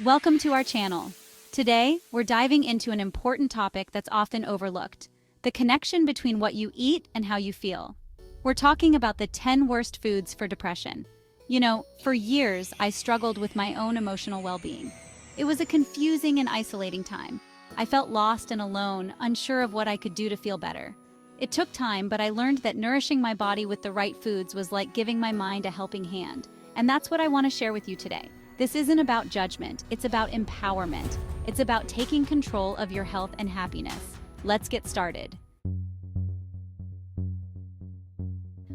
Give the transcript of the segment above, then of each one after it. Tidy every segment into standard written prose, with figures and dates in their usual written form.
Welcome to our channel. Today, we're diving into an important topic that's often overlooked, the connection between what you eat and how you feel. We're talking about the 10 worst foods for depression. For years, I struggled with my own emotional well-being. It was a confusing and isolating time. I felt lost and alone, unsure of what I could do to feel better. It took time, but I learned that nourishing my body with the right foods was like giving my mind a helping hand. And that's what I want to share with you today. This isn't about judgment, it's about empowerment. It's about taking control of your health and happiness. Let's get started.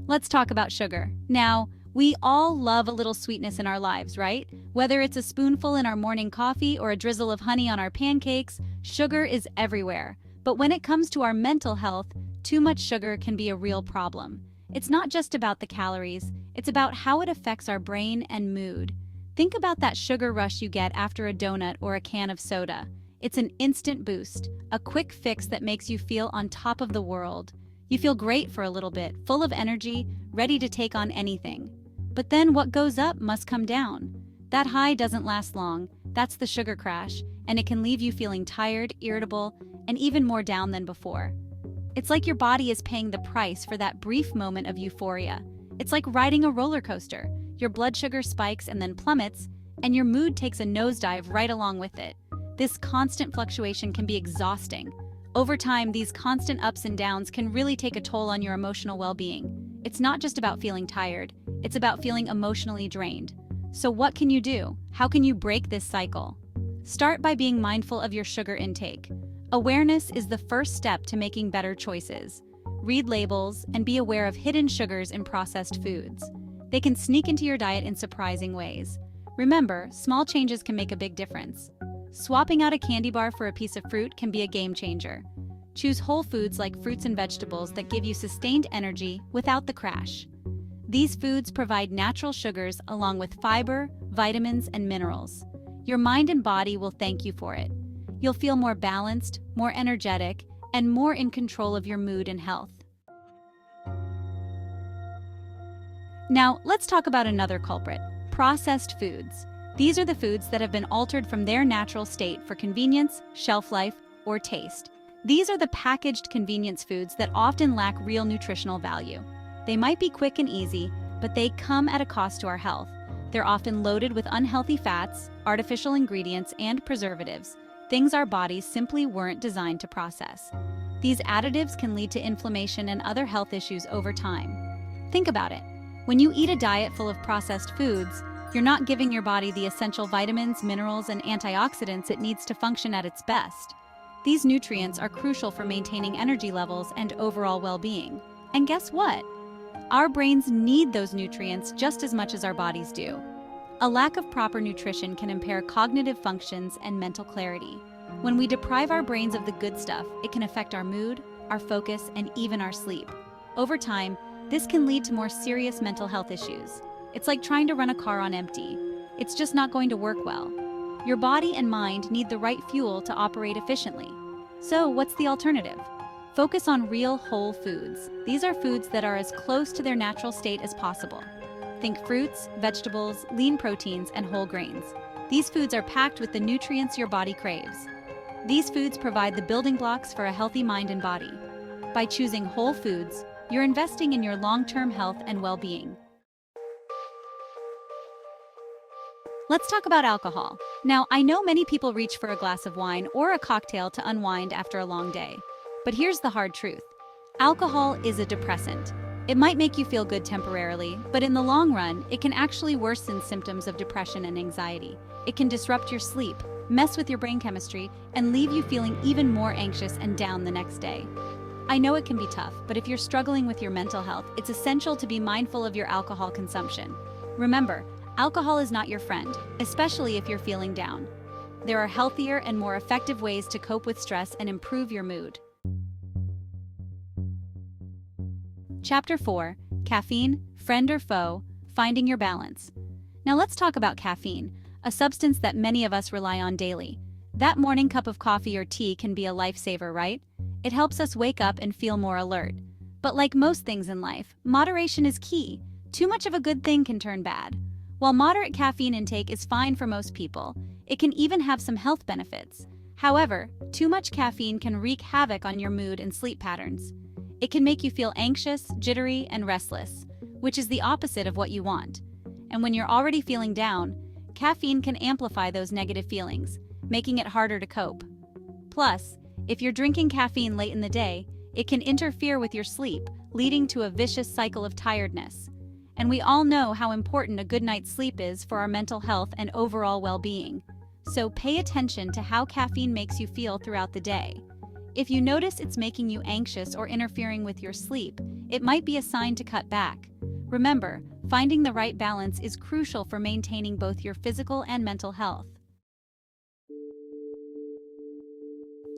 Let's talk about sugar. Now, we all love a little sweetness in our lives, right? Whether it's a spoonful in our morning coffee or a drizzle of honey on our pancakes, sugar is everywhere. But when it comes to our mental health, too much sugar can be a real problem. It's not just about the calories, it's about how it affects our brain and mood. Think about that sugar rush you get after a donut or a can of soda. It's an instant boost, a quick fix that makes you feel on top of the world. You feel great for a little bit, full of energy, ready to take on anything. But then what goes up must come down. That high doesn't last long. That's the sugar crash, and it can leave you feeling tired, irritable, and even more down than before. It's like your body is paying the price for that brief moment of euphoria. It's like riding a roller coaster. Your blood sugar spikes and then plummets, and your mood takes a nosedive right along with it. This constant fluctuation can be exhausting. Over time, these constant ups and downs can really take a toll on your emotional well-being. It's not just about feeling tired, it's about feeling emotionally drained. So what can you do? How can you break this cycle? Start by being mindful of your sugar intake. Awareness is the first step to making better choices. Read labels and be aware of hidden sugars in processed foods. They can sneak into your diet in surprising ways. Remember, small changes can make a big difference. Swapping out a candy bar for a piece of fruit can be a game changer. Choose whole foods like fruits and vegetables that give you sustained energy without the crash. These foods provide natural sugars along with fiber, vitamins, and minerals. Your mind and body will thank you for it. You'll feel more balanced, more energetic, and more in control of your mood and health. Now, let's talk about another culprit, processed foods. These are the foods that have been altered from their natural state for convenience, shelf life, or taste. These are the packaged convenience foods that often lack real nutritional value. They might be quick and easy, but they come at a cost to our health. They're often loaded with unhealthy fats, artificial ingredients, and preservatives, things our bodies simply weren't designed to process. These additives can lead to inflammation and other health issues over time. Think about it. When you eat a diet full of processed foods, you're not giving your body the essential vitamins, minerals, and antioxidants it needs to function at its best. These nutrients are crucial for maintaining energy levels and overall well-being. And guess what? Our brains need those nutrients just as much as our bodies do. A lack of proper nutrition can impair cognitive functions and mental clarity. When we deprive our brains of the good stuff, it can affect our mood, our focus, and even our sleep. Over time, this can lead to more serious mental health issues. It's like trying to run a car on empty. It's just not going to work well. Your body and mind need the right fuel to operate efficiently. So, what's the alternative? Focus on real whole foods. These are foods that are as close to their natural state as possible. Think fruits, vegetables, lean proteins, and whole grains. These foods are packed with the nutrients your body craves. These foods provide the building blocks for a healthy mind and body. By choosing whole foods, you're investing in your long-term health and well-being. Let's talk about alcohol. Now, I know many people reach for a glass of wine or a cocktail to unwind after a long day. But here's the hard truth. Alcohol is a depressant. It might make you feel good temporarily, but in the long run, it can actually worsen symptoms of depression and anxiety. It can disrupt your sleep, mess with your brain chemistry, and leave you feeling even more anxious and down the next day. I know it can be tough, but if you're struggling with your mental health, it's essential to be mindful of your alcohol consumption. Remember, alcohol is not your friend, especially if you're feeling down. There are healthier and more effective ways to cope with stress and improve your mood. Chapter 4, Caffeine, Friend or Foe, Finding Your Balance. Now let's talk about caffeine, a substance that many of us rely on daily. That morning cup of coffee or tea can be a lifesaver, right? It helps us wake up and feel more alert. But like most things in life, moderation is key. Too much of a good thing can turn bad. While moderate caffeine intake is fine for most people, It can even have some health benefits. However, too much caffeine can wreak havoc on your mood and sleep patterns. It can make you feel anxious, jittery, and restless, which is the opposite of what you want. And when you're already feeling down, caffeine can amplify those negative feelings, making it harder to cope. Plus, if you're drinking caffeine late in the day, it can interfere with your sleep, leading to a vicious cycle of tiredness. And we all know how important a good night's sleep is for our mental health and overall well-being. So pay attention to how caffeine makes you feel throughout the day. If you notice it's making you anxious or interfering with your sleep, it might be a sign to cut back. Remember, finding the right balance is crucial for maintaining both your physical and mental health.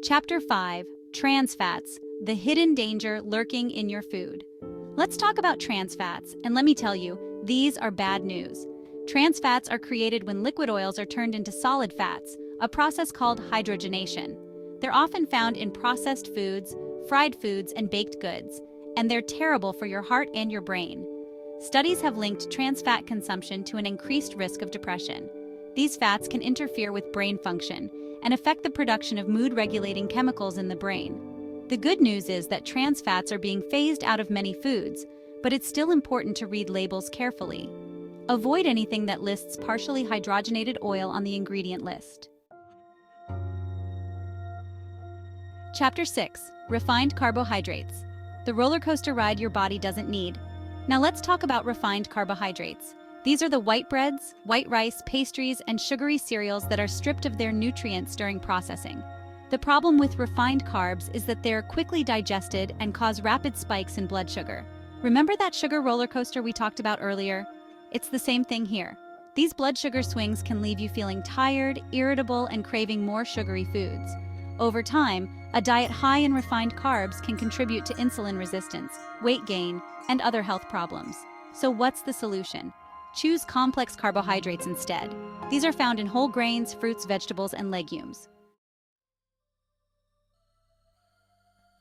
Chapter 5: Trans Fats, the hidden danger lurking in your food. Let's talk about trans fats, and let me tell you, these are bad news. Trans fats are created when liquid oils are turned into solid fats, a process called hydrogenation. They're often found in processed foods, fried foods, and baked goods, and they're terrible for your heart and your brain. Studies have linked trans fat consumption to an increased risk of depression. These fats can interfere with brain function and affect the production of mood-regulating chemicals in the brain. The good news is that trans fats are being phased out of many foods, but it's still important to read labels carefully. Avoid anything that lists partially hydrogenated oil on the ingredient list. Chapter 6: Refined Carbohydrates, the roller coaster ride your body doesn't need. Now let's talk about refined carbohydrates. These are the white breads, white rice, pastries, and sugary cereals that are stripped of their nutrients during processing. The problem with refined carbs is that they're quickly digested and cause rapid spikes in blood sugar. Remember that sugar roller coaster we talked about earlier? It's the same thing here. These blood sugar swings can leave you feeling tired, irritable, and craving more sugary foods. Over time, a diet high in refined carbs can contribute to insulin resistance, weight gain, and other health problems. So what's the solution? Choose complex carbohydrates instead. These are found in whole grains, fruits, vegetables, and legumes.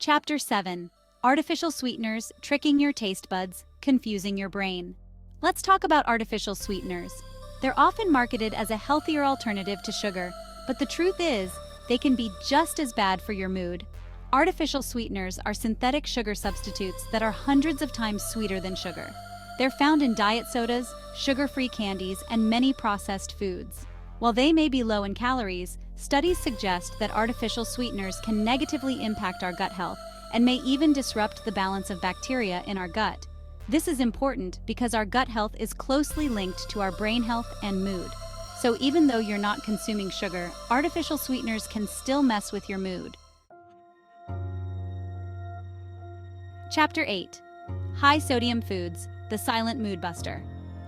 Chapter 7: Artificial Sweeteners, Tricking Your Taste Buds, Confusing Your Brain. Let's talk about artificial sweeteners. They're often marketed as a healthier alternative to sugar, but the truth is, they can be just as bad for your mood. Artificial sweeteners are synthetic sugar substitutes that are hundreds of times sweeter than sugar. They're found in diet sodas, sugar-free candies, and many processed foods. While they may be low in calories, studies suggest that artificial sweeteners can negatively impact our gut health and may even disrupt the balance of bacteria in our gut. This is important because our gut health is closely linked to our brain health and mood. So even though you're not consuming sugar, artificial sweeteners can still mess with your mood. Chapter 8: High-Sodium Foods, the Silent Mood Buster.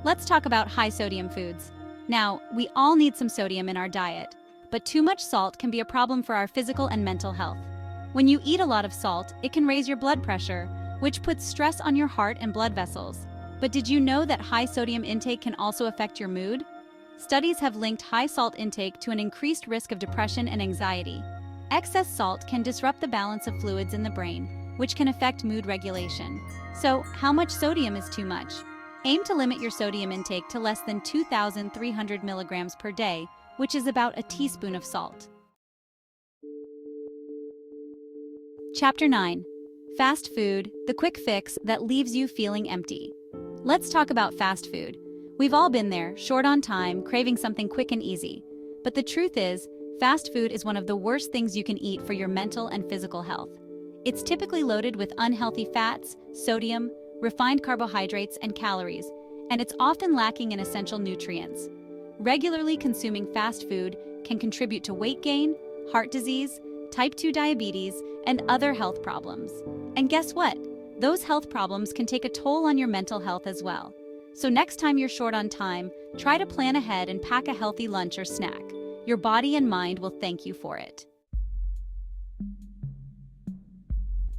Let's talk about high-sodium foods. Now, we all need some sodium in our diet, but too much salt can be a problem for our physical and mental health. When you eat a lot of salt, it can raise your blood pressure, which puts stress on your heart and blood vessels. But did you know that high sodium intake can also affect your mood? Studies have linked high salt intake to an increased risk of depression and anxiety. Excess salt can disrupt the balance of fluids in the brain, which can affect mood regulation. So, how much sodium is too much? Aim to limit your sodium intake to less than 2,300 milligrams per day, which is about a teaspoon of salt. Chapter 9: Fast Food, the quick fix that leaves you feeling empty. Let's talk about fast food. We've all been there, short on time, craving something quick and easy. But the truth is, fast food is one of the worst things you can eat for your mental and physical health. It's typically loaded with unhealthy fats, sodium, refined carbohydrates, and calories, and it's often lacking in essential nutrients. Regularly consuming fast food can contribute to weight gain, heart disease, type 2 diabetes, and other health problems. And guess what? Those health problems can take a toll on your mental health as well. So next time you're short on time, try to plan ahead and pack a healthy lunch or snack. Your body and mind will thank you for it.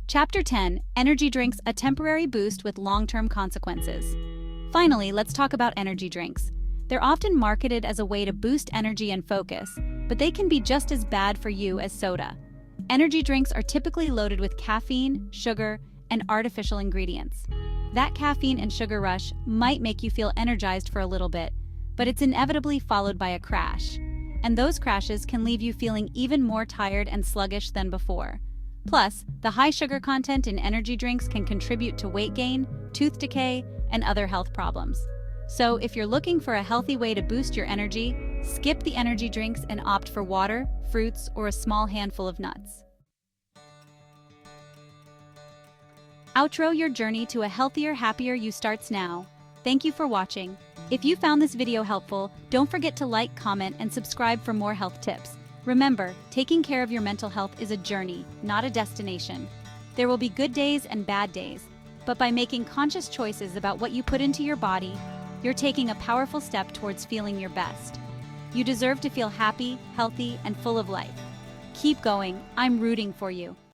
Chapter 10: Energy Drinks, a temporary boost with long-term consequences. Finally, let's talk about energy drinks. They're often marketed as a way to boost energy and focus, but they can be just as bad for you as soda. Energy drinks are typically loaded with caffeine, sugar, and artificial ingredients. That caffeine and sugar rush might make you feel energized for a little bit, but it's inevitably followed by a crash. and those crashes can leave you feeling even more tired and sluggish than before. Plus, the high sugar content in energy drinks can contribute to weight gain, tooth decay, and other health problems. So, if you're looking for a healthy way to boost your energy, skip the energy drinks and opt for water, fruits, or a small handful of nuts. Outro your journey to a healthier, happier you starts now. Thank you for watching. If you found this video helpful, don't forget to like, comment, and subscribe for more health tips. Remember, taking care of your mental health is a journey, not a destination. There will be good days and bad days, but by making conscious choices about what you put into your body, you're taking a powerful step towards feeling your best. You deserve to feel happy, healthy, and full of life. Keep going. I'm rooting for you.